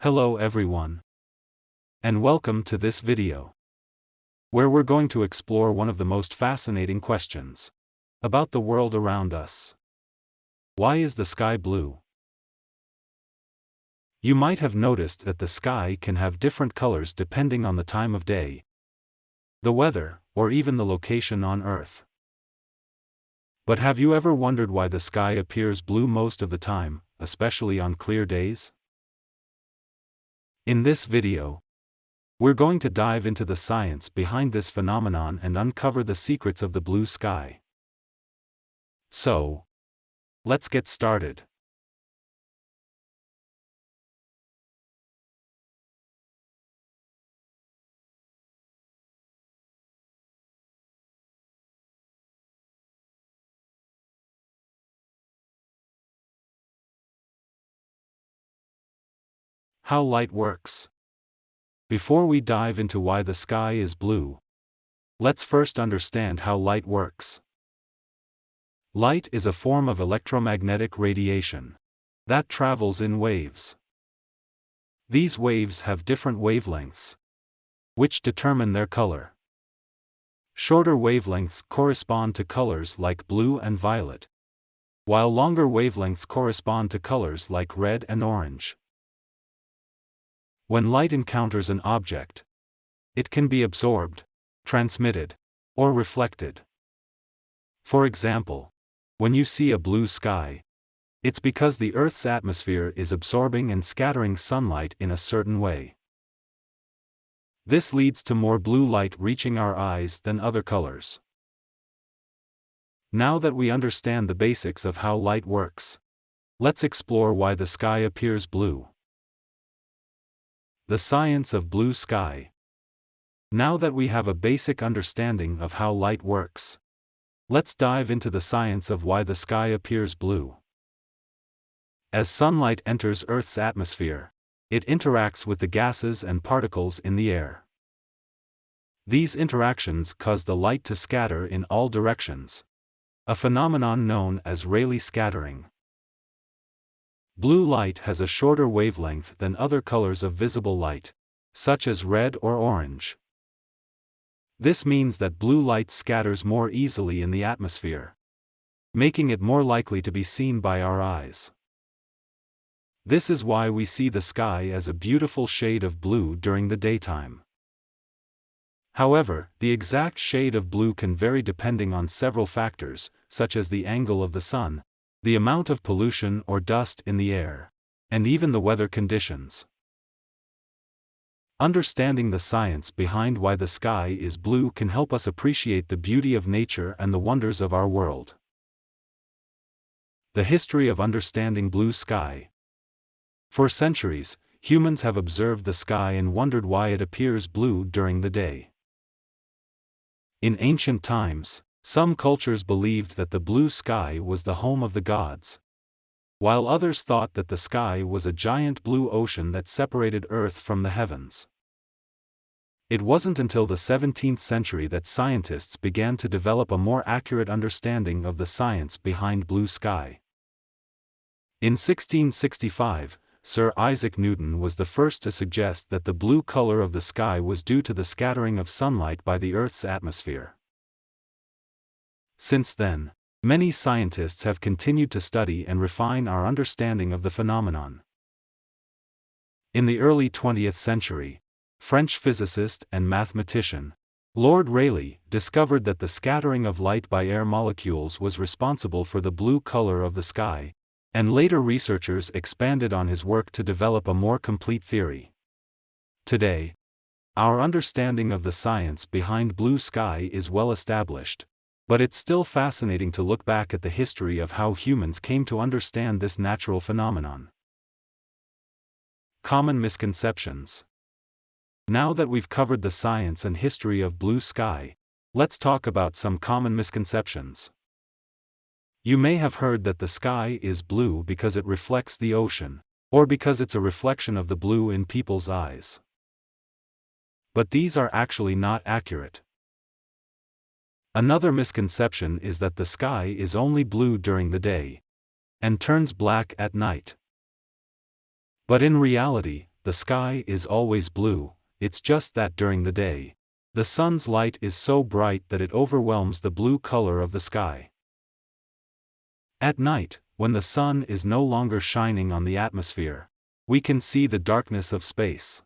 Hello everyone, and welcome to this video, where we're going to explore one of the most fascinating questions about the world around us. Why is the sky blue? You might have noticed that the sky can have different colors depending on the time of day, the weather, or even the location on Earth. But have you ever wondered why the sky appears blue most of the time, especially on clear days? In this video, we're going to dive into the science behind this phenomenon and uncover the secrets of the blue sky. So, let's get started. How light works. Before we dive into why the sky is blue, let's first understand how light works. Light is a form of electromagnetic radiation that travels in waves. These waves have different wavelengths, which determine their color. Shorter wavelengths correspond to colors like blue and violet, while longer wavelengths correspond to colors like red and orange. When light encounters an object, it can be absorbed, transmitted, or reflected. For example, when you see a blue sky, it's because the Earth's atmosphere is absorbing and scattering sunlight in a certain way. This leads to more blue light reaching our eyes than other colors. Now that we understand the basics of how light works, let's explore why the sky appears blue. The science of blue sky. Now that we have a basic understanding of how light works, let's dive into the science of why the sky appears blue. As sunlight enters Earth's atmosphere, it interacts with the gases and particles in the air. These interactions cause the light to scatter in all directions, a phenomenon known as Rayleigh scattering. Blue light has a shorter wavelength than other colors of visible light, such as red or orange. This means that blue light scatters more easily in the atmosphere, making it more likely to be seen by our eyes. This is why we see the sky as a beautiful shade of blue during the daytime. However, the exact shade of blue can vary depending on several factors, such as the angle of the sun, the amount of pollution or dust in the air, and even the weather conditions. Understanding the science behind why the sky is blue can help us appreciate the beauty of nature and the wonders of our world. The history of understanding blue sky. For centuries, humans have observed the sky and wondered why it appears blue during the day. In ancient times, some cultures believed that the blue sky was the home of the gods, while others thought that the sky was a giant blue ocean that separated Earth from the heavens. It wasn't until the 17th century that scientists began to develop a more accurate understanding of the science behind blue sky. In 1665, Sir Isaac Newton was the first to suggest that the blue color of the sky was due to the scattering of sunlight by the Earth's atmosphere. Since then, many scientists have continued to study and refine our understanding of the phenomenon. In the early 20th century, French physicist and mathematician Lord Rayleigh discovered that the scattering of light by air molecules was responsible for the blue color of the sky, and later researchers expanded on his work to develop a more complete theory. Today, our understanding of the science behind blue sky is well established, but it's still fascinating to look back at the history of how humans came to understand this natural phenomenon. Common misconceptions. Now that we've covered the science and history of blue sky, let's talk about some common misconceptions. You may have heard that the sky is blue because it reflects the ocean, or because it's a reflection of the blue in people's eyes. But these are actually not accurate. Another misconception is that the sky is only blue during the day, and turns black at night. But in reality, the sky is always blue, it's just that during the day, the sun's light is so bright that it overwhelms the blue color of the sky. At night, when the sun is no longer shining on the atmosphere, we can see the darkness of space.